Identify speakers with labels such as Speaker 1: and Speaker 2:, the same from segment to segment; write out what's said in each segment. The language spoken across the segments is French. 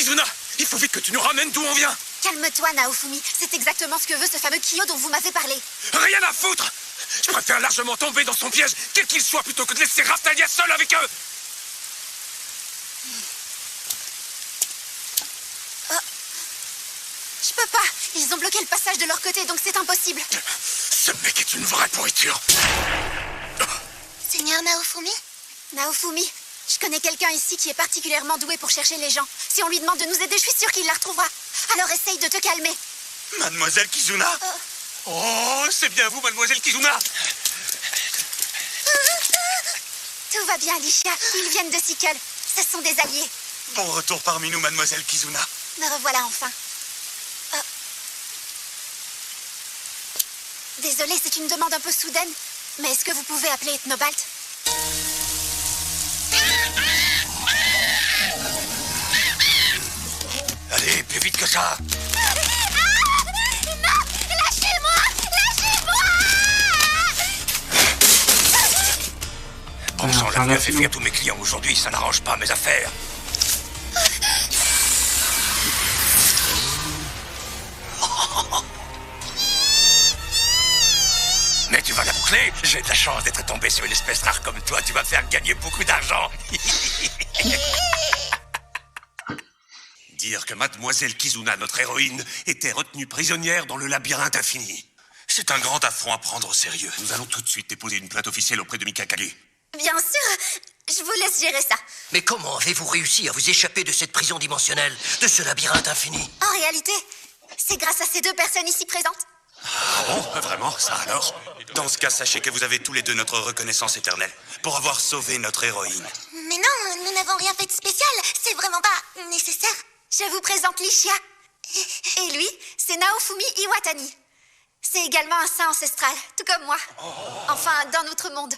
Speaker 1: Kizuna, il faut vite que tu nous ramènes d'où on vient.
Speaker 2: Calme-toi, Naofumi. C'est exactement ce que veut ce fameux Kyo dont vous m'avez parlé.
Speaker 1: Rien à foutre. Je préfère largement tomber dans son piège, quel qu'il soit, plutôt que de laisser Raftalia seul avec eux.
Speaker 2: Je peux pas. Ils ont bloqué le passage de leur côté, donc c'est impossible.
Speaker 1: Ce mec est une vraie pourriture.
Speaker 2: Seigneur Naofumi? Naofumi, je connais quelqu'un ici qui est particulièrement doué pour chercher les gens. Si on lui demande de nous aider, je suis sûre qu'il la retrouvera. Alors essaye de te calmer.
Speaker 1: Mademoiselle Kizuna. Oh, c'est bien vous, Mademoiselle Kizuna.
Speaker 2: Tout va bien, Alicia. Ils viennent de Sickle. Ce sont des alliés.
Speaker 1: Bon retour parmi nous, Mademoiselle Kizuna.
Speaker 2: Me revoilà enfin. Désolée, c'est une demande un peu soudaine, mais est-ce que vous pouvez appeler Ethnobalt?
Speaker 1: Allez, plus vite que ça.
Speaker 2: Non! Lâchez-moi! Lâchez-moi!
Speaker 1: Bon sang, la vie a fait fuir tous mes clients aujourd'hui, ça n'arrange pas mes affaires. Mais tu vas la boucler. J'ai de la chance d'être tombé sur une espèce rare comme toi. Tu vas me faire gagner beaucoup d'argent. Dire que Mademoiselle Kizuna, notre héroïne, était retenue prisonnière dans le labyrinthe infini. C'est un grand affront à prendre au sérieux. Nous allons tout de suite déposer une plainte officielle auprès de Mikakali.
Speaker 2: Bien sûr, je vous laisse gérer ça.
Speaker 3: Mais comment avez-vous réussi à vous échapper de cette prison dimensionnelle, de ce labyrinthe infini?
Speaker 2: En réalité, c'est grâce à ces deux personnes ici présentes.
Speaker 1: Ah bon? Vraiment? Ça alors? Dans ce cas, sachez que vous avez tous les deux notre reconnaissance éternelle pour avoir sauvé notre héroïne.
Speaker 2: Mais non, nous n'avons rien fait de spécial. C'est vraiment pas nécessaire. Je vous présente Lichia. Et lui, c'est Naofumi Iwatani. C'est également un saint ancestral, tout comme moi. Enfin, dans notre monde.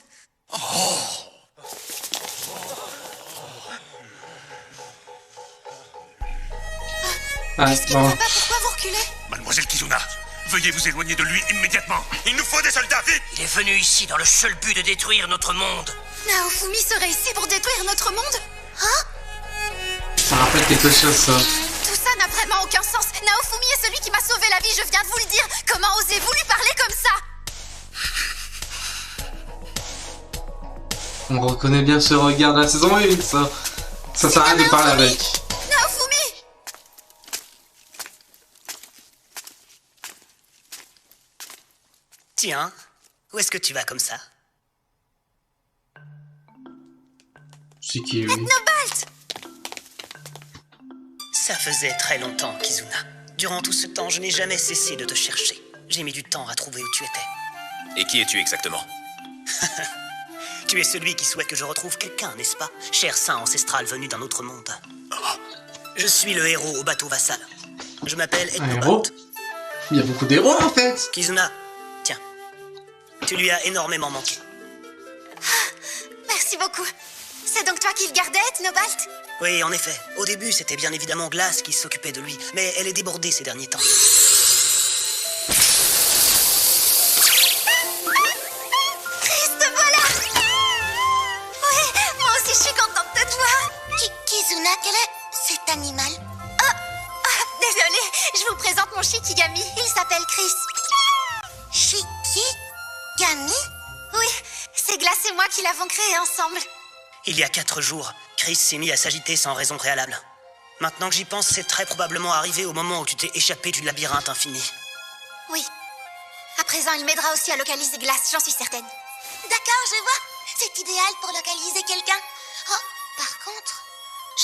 Speaker 2: Qu'est-ce qui ne va pas? Pourquoi vous reculez?
Speaker 1: Mademoiselle Kizuna, veuillez vous éloigner de lui immédiatement. Il nous faut des soldats, vite!
Speaker 3: Il est venu ici dans le seul but de détruire notre monde.
Speaker 2: Naofumi serait ici pour détruire notre monde?
Speaker 4: Ça rappelle quelque chose, ça.
Speaker 2: Tout ça n'a vraiment aucun sens. Naofumi est celui qui m'a sauvé la vie, je viens de vous le dire. Comment osez-vous lui parler comme ça?
Speaker 4: On reconnaît bien ce regard de la saison 1, ça. Ça sert à rien de parler avec.
Speaker 2: Naofumi!
Speaker 5: Tiens, où est-ce que tu vas comme ça?
Speaker 4: C'est qui, lui?
Speaker 2: Ethnobalt!
Speaker 5: Ça faisait très longtemps, Kizuna. Durant tout ce temps, je n'ai jamais cessé de te chercher. J'ai mis du temps à trouver où tu étais.
Speaker 1: Et qui es-tu exactement?
Speaker 5: Tu es celui qui souhaite que je retrouve quelqu'un, n'est-ce pas? Cher saint ancestral venu d'un autre monde. Je suis le héros au bateau vassal. Je m'appelle
Speaker 4: Un héros?
Speaker 5: Ethnobalt.
Speaker 4: Il y a beaucoup d'héros, en fait.
Speaker 5: Kizuna, tiens. Tu lui as énormément manqué.
Speaker 2: Merci beaucoup. C'est donc toi qui le gardais, Ethnobalt?
Speaker 5: Oui, en effet. Au début, c'était bien évidemment Glace qui s'occupait de lui, mais elle est débordée ces derniers temps.
Speaker 2: Te voilà! Oui, moi aussi je suis contente de te voir. Kizuna, quel est cet animal? Désolée, je vous présente mon Shikigami. Il s'appelle Chris. Shikigami? Oui, c'est Glace et moi qui l'avons créé ensemble.
Speaker 5: Il y a 4 jours, Chris s'est mis à s'agiter sans raison préalable. Maintenant que j'y pense, c'est très probablement arrivé au moment où tu t'es échappé du labyrinthe infini.
Speaker 2: Oui. À présent, il m'aidera aussi à localiser Glace, j'en suis certaine. D'accord, je vois. C'est idéal pour localiser quelqu'un. Oh, par contre,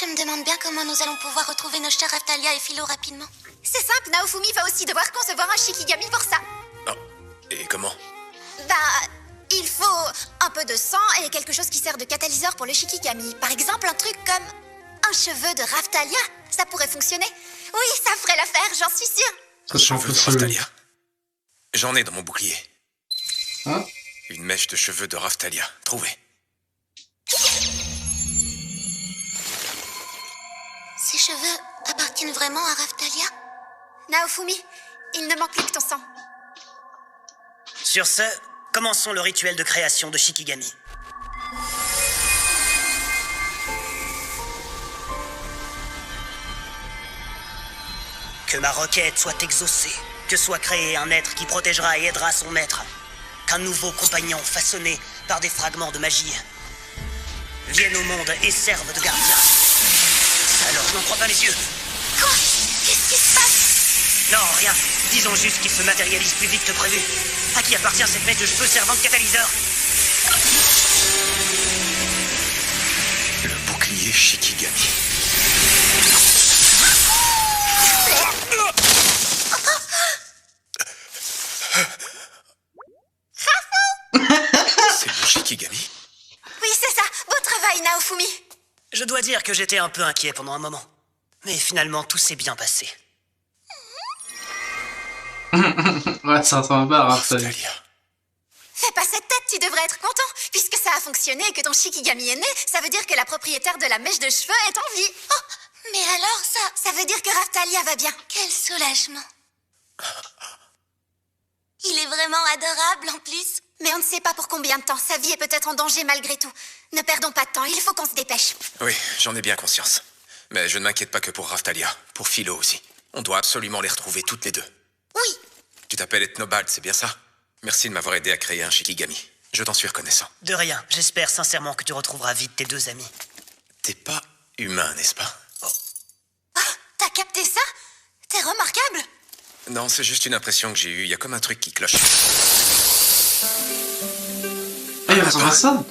Speaker 2: je me demande bien comment nous allons pouvoir retrouver nos chers Raftalia et Philo rapidement. C'est simple, Naofumi va aussi devoir concevoir un Shikigami pour ça.
Speaker 1: Oh, et comment?
Speaker 2: Il faut un peu de sang et quelque chose qui sert de catalyseur pour le Shikigami. Par exemple, un truc comme un cheveu de Raftalia. Ça pourrait fonctionner. Oui, ça ferait l'affaire, j'en suis sûre.
Speaker 4: Ça sent un peu seul.
Speaker 1: Raftalia. J'en ai dans mon bouclier.
Speaker 4: Hein?
Speaker 1: Une mèche de cheveux de Raftalia. Trouvé.
Speaker 2: Ces cheveux appartiennent vraiment à Raftalia? Naofumi, il ne manque plus que ton sang.
Speaker 5: Sur ce, commençons le rituel de création de Shikigami. «
Speaker 2: 1,
Speaker 5: Que ma requête soit exaucée. Que soit créé un être qui protégera et aidera son maître. Qu'un nouveau compagnon façonné par des fragments de magie vienne au monde et serve de gardien. Ça alors, je n'en crois pas les yeux.
Speaker 2: Quoi? Qu'est-ce qui se passe?
Speaker 5: Non, rien. Disons juste qu'il se matérialise plus vite que prévu. À qui appartient cette mèche de cheveux servant de catalyseur?
Speaker 1: Le bouclier Shikigami. C'est le Shikigami?
Speaker 2: Oui, c'est ça. Beau travail, Naofumi.
Speaker 5: Je dois dire que j'étais un peu inquiet pendant un moment. Mais finalement, tout s'est bien passé.
Speaker 4: Ouais, ça ressemble pas à Rhapsody.
Speaker 1: Raftalia.
Speaker 2: Fais pas cette tête, tu devrais être content. Puisque ça a fonctionné et que ton Shikigami est né, ça veut dire que la propriétaire de la mèche de cheveux est en vie. Oh, mais alors ça veut dire que Raftalia va bien. Quel soulagement. Il est vraiment adorable en plus. Mais on ne sait pas pour combien de temps. Sa vie est peut-être en danger malgré tout. Ne perdons pas de temps, il faut qu'on se dépêche.
Speaker 6: Oui, j'en ai bien conscience. Mais je ne m'inquiète pas que pour Raftalia, pour Philo aussi. On doit absolument les retrouver toutes les deux.
Speaker 2: Oui.
Speaker 6: Tu t'appelles Ethnobald, c'est bien ça? Merci de m'avoir aidé à créer un Shikigami. Je t'en suis reconnaissant.
Speaker 5: De rien. J'espère sincèrement que tu retrouveras vite tes deux amis.
Speaker 6: T'es pas humain, n'est-ce pas?
Speaker 2: Ah, t'as capté ça? T'es remarquable.
Speaker 6: Non, c'est juste une impression que j'ai eue. Il y a comme un truc qui cloche.
Speaker 4: Ah, il ressemble à ça?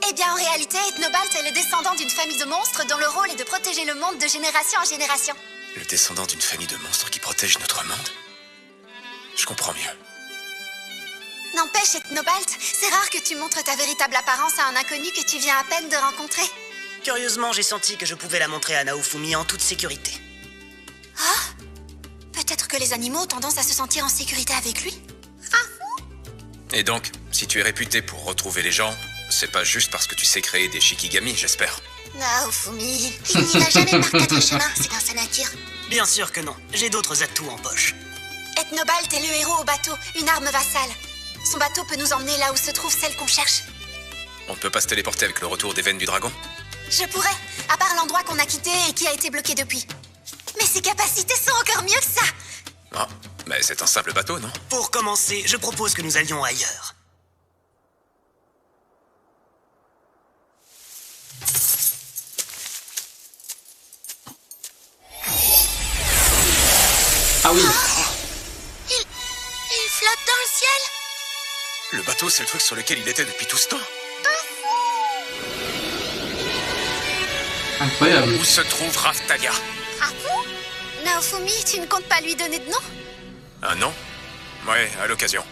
Speaker 2: Eh bien, en réalité, Ethnobald est le descendant d'une famille de monstres dont le rôle est de protéger le monde de génération en génération.
Speaker 6: Le descendant d'une famille de monstres qui protège notre monde? Je comprends mieux.
Speaker 2: N'empêche, Ethnobald, c'est rare que tu montres ta véritable apparence à un inconnu que tu viens à peine de rencontrer.
Speaker 5: Curieusement, j'ai senti que je pouvais la montrer à Naofumi en toute sécurité.
Speaker 2: Ah? Peut-être que les animaux ont tendance à se sentir en sécurité avec lui?
Speaker 6: Et donc, si tu es réputé pour retrouver les gens, c'est pas juste parce que tu sais créer des Shikigami, j'espère.
Speaker 2: Naofumi, il n'y va jamais par quatre chemins, c'est dans sa nature.
Speaker 5: Bien sûr que non. J'ai d'autres atouts en poche.
Speaker 2: Ethnobald est le héros au bateau, une arme vassale. Son bateau peut nous emmener là où se trouve celle qu'on cherche.
Speaker 6: On ne peut pas se téléporter avec le retour des veines du dragon?
Speaker 2: Je pourrais, à part l'endroit qu'on a quitté et qui a été bloqué depuis. Mais ses capacités sont encore mieux que ça.
Speaker 6: Ah, mais c'est un simple bateau, non?
Speaker 5: Pour commencer, je propose que nous allions ailleurs.
Speaker 4: Ah oui.
Speaker 2: Il flotte dans le ciel.
Speaker 6: Le bateau, c'est le truc sur lequel il était depuis tout ce temps.
Speaker 4: Incroyable.
Speaker 6: Où se trouve Raftalia?
Speaker 2: Ah bon? Naofumi, tu ne comptes pas lui donner de nom?
Speaker 6: Un nom? Ouais, à l'occasion.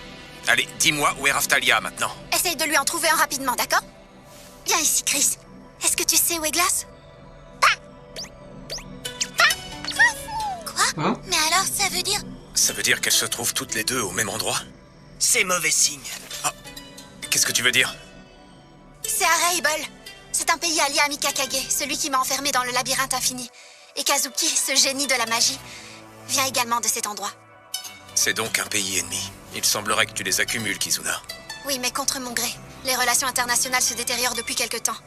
Speaker 6: Allez, dis-moi où est Raftalia maintenant.
Speaker 2: Essaye de lui en trouver un rapidement, d'accord? Viens ici, Chris. Est-ce que tu sais où est Glace? Quoi?
Speaker 4: Hein?
Speaker 2: Mais alors, ça veut dire...
Speaker 6: Ça veut dire qu'elles se trouvent toutes les deux au même endroit?
Speaker 5: C'est mauvais signe.
Speaker 6: Qu'est-ce que tu veux dire?
Speaker 2: C'est Arable. C'est un pays allié à Mikakage, celui qui m'a enfermé dans le labyrinthe infini. Et Kazuki, ce génie de la magie, vient également de cet endroit.
Speaker 6: C'est donc un pays ennemi. Il semblerait que tu les accumules, Kizuna.
Speaker 2: Oui, mais contre mon gré. Les relations internationales se détériorent depuis quelque temps.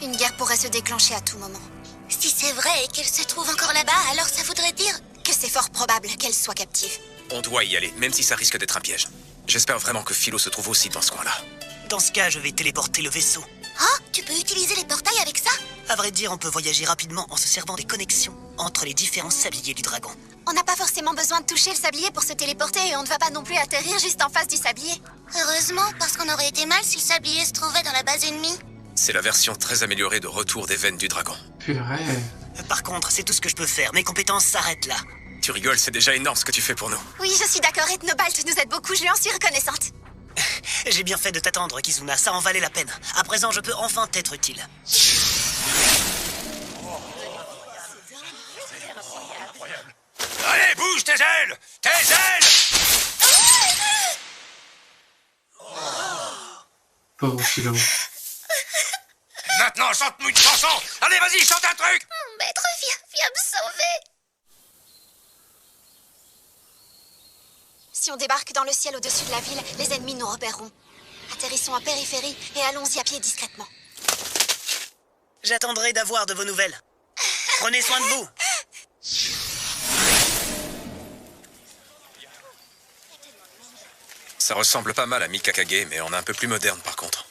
Speaker 2: Une guerre pourrait se déclencher à tout moment. Si c'est vrai et qu'elle se trouve encore là-bas, alors ça voudrait dire que c'est fort probable qu'elle soit captive.
Speaker 6: On doit y aller, même si ça risque d'être un piège. J'espère vraiment que Philo se trouve aussi dans ce coin-là.
Speaker 5: Dans ce cas, je vais téléporter le vaisseau.
Speaker 2: Oh, tu peux utiliser les portails avec ça?
Speaker 5: À vrai dire, on peut voyager rapidement en se servant des connexions entre les différents sabliers du dragon.
Speaker 2: On n'a pas forcément besoin de toucher le sablier pour se téléporter et on ne va pas non plus atterrir juste en face du sablier. Heureusement, parce qu'on aurait été mal si le sablier se trouvait dans la base ennemie.
Speaker 6: C'est la version très améliorée de Retour des veines du dragon.
Speaker 4: Purée.
Speaker 5: Par contre, c'est tout ce que je peux faire. Mes compétences s'arrêtent là.
Speaker 6: Tu rigoles, c'est déjà énorme ce que tu fais pour nous.
Speaker 2: Oui, je suis d'accord, Ethnobald nous aide beaucoup, je lui en suis reconnaissante.
Speaker 5: J'ai bien fait de t'attendre, Kizuna. Ça en valait la peine. À présent, je peux enfin t'être utile.
Speaker 1: Allez, bouge tes ailes! Tes ailes!
Speaker 4: Pauvre Philo.
Speaker 1: Maintenant, chante-nous une chanson! Allez, vas-y, chante un truc!
Speaker 2: Mon maître, viens me sauver. Si on débarque dans le ciel au-dessus de la ville, les ennemis nous repéreront. Atterrissons en périphérie et allons-y à pied discrètement.
Speaker 5: J'attendrai d'avoir de vos nouvelles. Prenez soin de vous.
Speaker 6: Ça ressemble pas mal à Mikakage, mais on est un peu plus moderne par contre.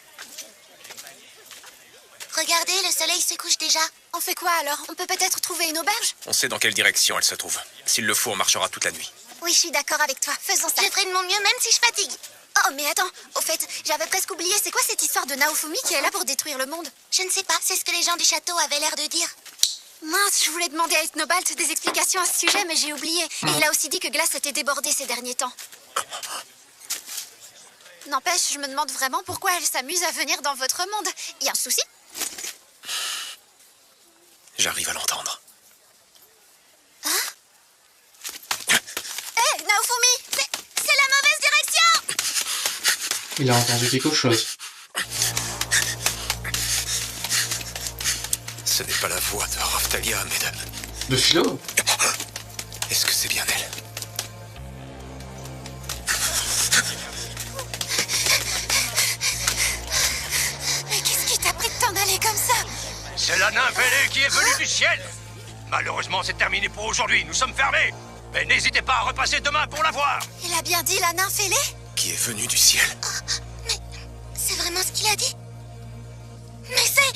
Speaker 2: Regardez, le soleil se couche déjà. On fait quoi alors? On peut peut-être trouver une auberge?
Speaker 6: On sait dans quelle direction elle se trouve. S'il le faut, on marchera toute la nuit.
Speaker 2: Oui, je suis d'accord avec toi. Faisons ça. Je ferai de mon mieux même si je fatigue. Oh, mais attends. Au fait, j'avais presque oublié. C'est quoi cette histoire de Naofumi qui est là pour détruire le monde? Je ne sais pas. C'est ce que les gens du château avaient l'air de dire. Mince, je voulais demander à Ethnobalt des explications à ce sujet, mais j'ai oublié. Et il a aussi dit que Glace était débordée ces derniers temps. N'empêche, je me demande vraiment pourquoi elle s'amuse à venir dans votre monde. Y a un souci?
Speaker 6: J'arrive à l'entendre.
Speaker 2: Hé, Naofumi! C'est la mauvaise direction!
Speaker 4: Il a entendu quelque chose.
Speaker 6: Ce n'est pas la voix de Raphtalia, mais
Speaker 4: De Philo?
Speaker 6: Est-ce que c'est bien elle?
Speaker 2: Mais qu'est-ce qui t'a pris de t'en aller comme ça?
Speaker 7: C'est la nymphe ailée qui est venue du ciel. Malheureusement, c'est terminé pour aujourd'hui. Nous sommes fermés. Mais n'hésitez pas à repasser demain pour la voir.
Speaker 2: Il a bien dit la nymphe ailée?
Speaker 6: Qui est venue du ciel?
Speaker 2: Mais c'est vraiment ce qu'il a dit? Mais c'est...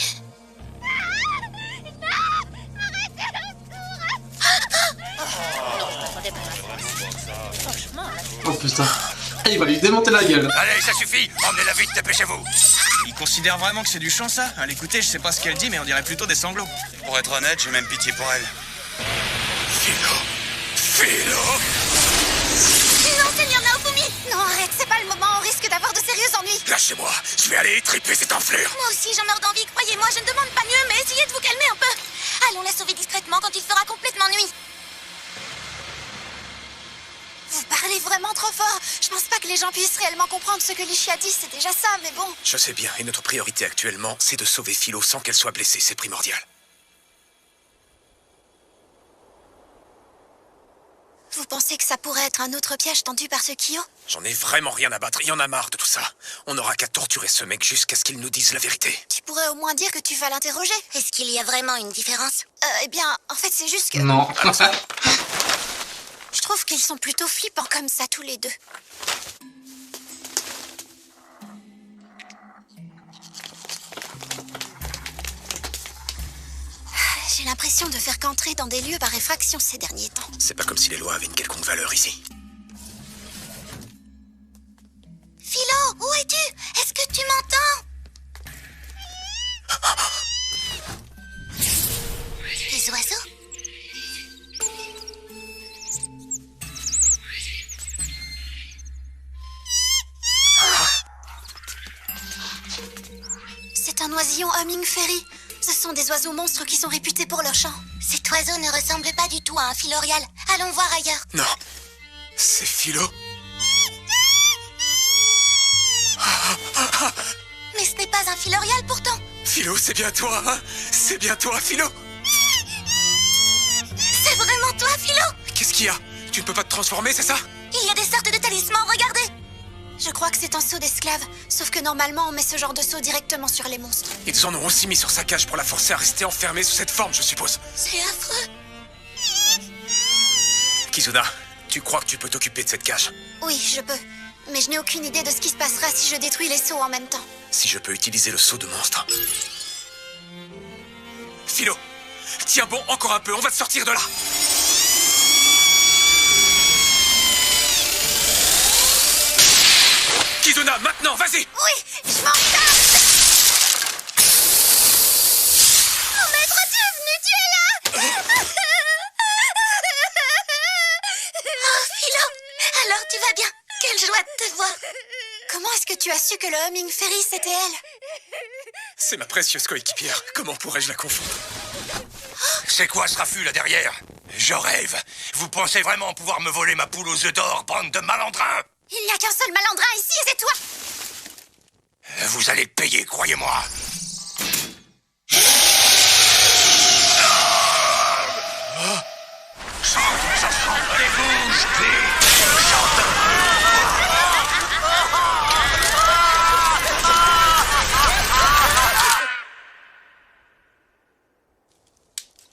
Speaker 4: Oh putain. Ah, il va lui démonter la gueule.
Speaker 7: Allez, ça suffit. Emmenez-la vite, dépêchez-vous.
Speaker 8: Il considère vraiment que c'est du chant, ça? À l'écouter, je sais pas ce qu'elle dit, mais on dirait plutôt des sanglots.
Speaker 9: Pour être honnête, j'ai même pitié pour elle.
Speaker 7: Philo.
Speaker 2: Non, Seigneur Naofumi! Non, arrête, c'est pas le moment, on risque d'avoir de sérieux ennuis.
Speaker 7: Lâchez-moi. Je vais aller étriper cette enflure.
Speaker 2: Moi aussi, j'en meurs d'envie, croyez-moi, je ne demande pas mieux, mais essayez de vous calmer un peu. Allons la sauver discrètement quand il fera complètement nuit. Vous parlez vraiment trop fort. Je pense pas que les gens puissent réellement comprendre ce que Lishi a dit, c'est déjà ça, mais bon.
Speaker 6: Je sais bien, et notre priorité actuellement, c'est de sauver Philo sans qu'elle soit blessée, c'est primordial.
Speaker 2: Vous pensez que ça pourrait être un autre piège tendu par ce Kyo?
Speaker 6: J'en ai vraiment rien à battre, il y en a marre de tout ça. On n'aura qu'à torturer ce mec jusqu'à ce qu'il nous dise la vérité.
Speaker 2: Tu pourrais au moins dire que tu vas l'interroger. Est-ce qu'il y a vraiment une différence? Eh bien, en fait, c'est juste que...
Speaker 4: Non.
Speaker 2: Je trouve qu'ils sont plutôt flippants comme ça, tous les deux. J'ai l'impression de faire qu'entrer dans des lieux par effraction ces derniers temps.
Speaker 6: C'est pas comme si les lois avaient une quelconque valeur ici.
Speaker 2: Philo, où es-tu? Est-ce que tu m'entends? Les oiseaux? C'est un oisillon Humming Fairy. Ce sont des oiseaux monstres qui sont réputés pour leur chant. Cet oiseau ne ressemble pas du tout à un filorial. Allons voir ailleurs.
Speaker 6: Non, c'est Philo.
Speaker 2: Mais ce n'est pas un filorial pourtant.
Speaker 6: Philo, c'est bien toi, hein? C'est bien toi, Philo.
Speaker 2: C'est vraiment toi, Philo?
Speaker 6: Qu'est-ce qu'il y a? Tu ne peux pas te transformer, c'est ça?
Speaker 2: Il y a des sortes de talismans, regardez. Je crois que c'est un sceau d'esclave. Sauf que normalement, on met ce genre de sceau directement sur les monstres.
Speaker 6: Ils en ont aussi mis sur sa cage pour la forcer à rester enfermée sous cette forme, je suppose.
Speaker 2: C'est affreux.
Speaker 6: Kizuna, tu crois que tu peux t'occuper de cette cage?
Speaker 2: Oui, je peux. Mais je n'ai aucune idée de ce qui se passera si je détruis les sceaux en même temps.
Speaker 6: Si je peux utiliser le sceau de monstre. Philo, tiens bon, encore un peu, on va te sortir de là. Kizuna, maintenant, vas-y!
Speaker 2: Oui, je m'en tape. Oh maître, tu es venu, tu es là. Oh Philo, alors tu vas bien? Quelle joie de te voir. Comment est-ce que tu as su que le Humming Fairy c'était elle?
Speaker 6: C'est ma précieuse coéquipière, comment pourrais-je la confondre?
Speaker 7: C'est quoi ce raffut là derrière? Je rêve. Vous pensez vraiment pouvoir me voler ma poule aux œufs d'or, bande de malandrins?
Speaker 2: Il n'y a qu'un seul malandrin ici et c'est toi.
Speaker 7: Vous allez payer, croyez-moi. Allez, bouge,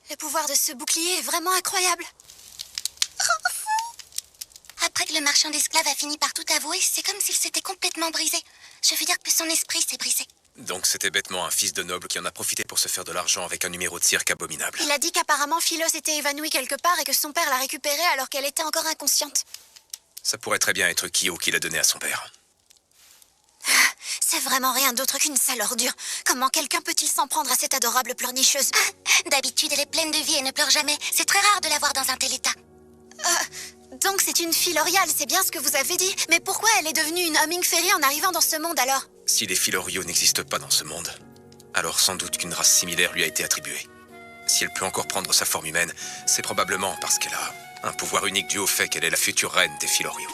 Speaker 2: Le pouvoir de ce bouclier est vraiment incroyable. Après que Le marchand d'esclaves a fini par tout avouer, c'est comme s'il s'était complètement brisé. Je veux dire que son esprit s'est brisé.
Speaker 6: Donc c'était bêtement un fils de noble qui en a profité pour se faire de l'argent avec un numéro de cirque abominable.
Speaker 2: Il a dit qu'apparemment Philo s'était évanouie quelque part et que son père l'a récupérée alors qu'elle était encore inconsciente.
Speaker 6: Ça pourrait très bien être Kyo qui l'a donné à son père.
Speaker 2: C'est vraiment rien d'autre qu'une sale ordure. Comment quelqu'un peut-il s'en prendre à cette adorable pleurnicheuse? D'habitude, elle est pleine de vie et ne pleure jamais. C'est très rare de la voir dans un tel état. Donc c'est une fille L'Oréal, c'est bien ce que vous avez dit. Mais pourquoi elle est devenue une Humming Fairy en arrivant dans ce monde alors?
Speaker 6: Si les Filorio n'existent pas dans ce monde, alors sans doute qu'une race similaire lui a été attribuée. Si elle peut encore prendre sa forme humaine, c'est probablement parce qu'elle a un pouvoir unique dû au fait qu'elle est la future reine des Filorio.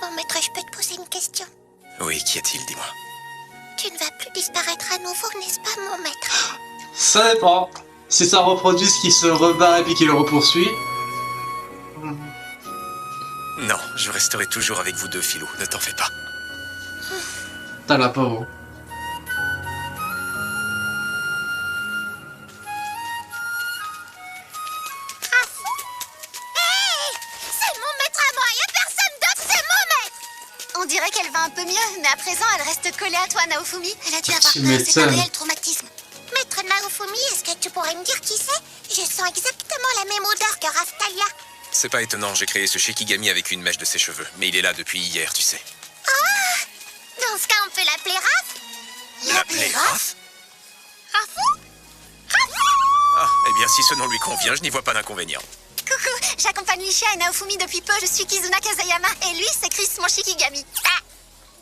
Speaker 2: Mon maître, je peux te poser une question?
Speaker 6: Oui, qu'y a-t-il, dis-moi?
Speaker 2: Tu ne vas plus disparaître à nouveau, n'est-ce pas, mon maître?
Speaker 4: Ça dépend. Si ça reproduit ce qui se rebat et puis qui le repoursuit.
Speaker 6: Non, je resterai toujours avec vous deux, Philo, ne t'en fais pas.
Speaker 4: T'as la pauvre.
Speaker 2: C'est mon maître à moi, y a personne d'autre, c'est mon maître! On dirait qu'elle va un peu mieux, mais à présent elle reste collée à toi, Naofumi. Elle a dû avoir
Speaker 4: Tu
Speaker 2: peur, c'est un
Speaker 4: m'étonnes.
Speaker 2: réel traumatisme. Maître Naofumi, est-ce que tu pourrais me dire qui c'est? Je sens exactement la même odeur que Raftalia.
Speaker 6: C'est pas étonnant, j'ai créé ce Shikigami avec une mèche de ses cheveux, mais il est là depuis hier, tu sais.
Speaker 2: Dans ce cas, on peut l'appeler Raph?
Speaker 6: L'appeler Raph?
Speaker 2: Rafou?
Speaker 6: Ah, eh bien si ce nom lui convient, je n'y vois pas d'inconvénient.
Speaker 2: Coucou, j'accompagne Lisha et Naofumi depuis peu, je suis Kizuna Kazayama, et lui, c'est Chris, mon Shikigami.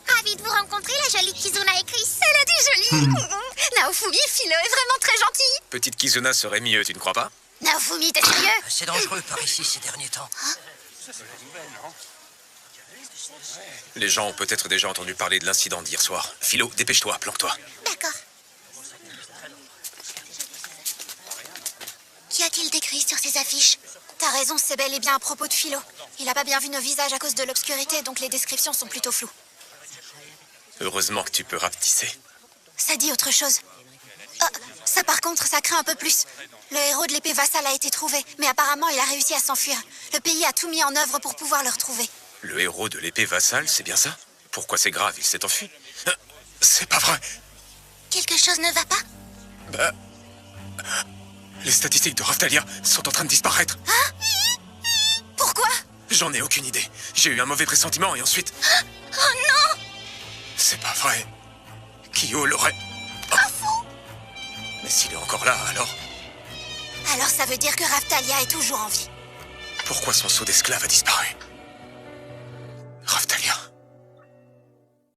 Speaker 2: Ravi de vous rencontrer, la jolie Kizuna et Chris. Elle a dit jolie. Naofumi, Philo est vraiment très gentil.
Speaker 6: Petite Kizuna serait mieux, tu ne crois pas?
Speaker 2: Naofumi, t'es sérieux?
Speaker 3: C'est dangereux par ici ces derniers temps.
Speaker 6: Les gens ont peut-être déjà entendu parler de l'incident d'hier soir. Philo, dépêche-toi, planque-toi.
Speaker 2: D'accord. Qu'y a-t-il d'écrit sur ces affiches? T'as raison, c'est bel et bien à propos de Philo. Il a pas bien vu nos visages à cause de l'obscurité, donc les descriptions sont plutôt floues.
Speaker 6: Heureusement que tu peux rapetisser.
Speaker 2: Ça dit autre chose. Ça par contre, ça craint un peu plus. Le héros de l'épée vassale a été trouvé, mais apparemment il a réussi à s'enfuir. Le pays a tout mis en œuvre pour pouvoir le retrouver.
Speaker 6: Le héros de l'épée vassale, c'est bien ça? Pourquoi c'est grave, il s'est enfui? C'est pas vrai.
Speaker 2: Quelque chose ne va pas?
Speaker 6: Bah... Les statistiques de Raftalia sont en train de disparaître.
Speaker 2: Pourquoi?
Speaker 6: J'en ai aucune idée. J'ai eu un mauvais pressentiment et ensuite...
Speaker 2: Oh non!
Speaker 6: C'est pas vrai. Kyo l'aurait... Mais s'il est encore là, alors...
Speaker 2: Alors ça veut dire que Raftalia est toujours en vie.
Speaker 6: Pourquoi son sceau d'esclave a disparu?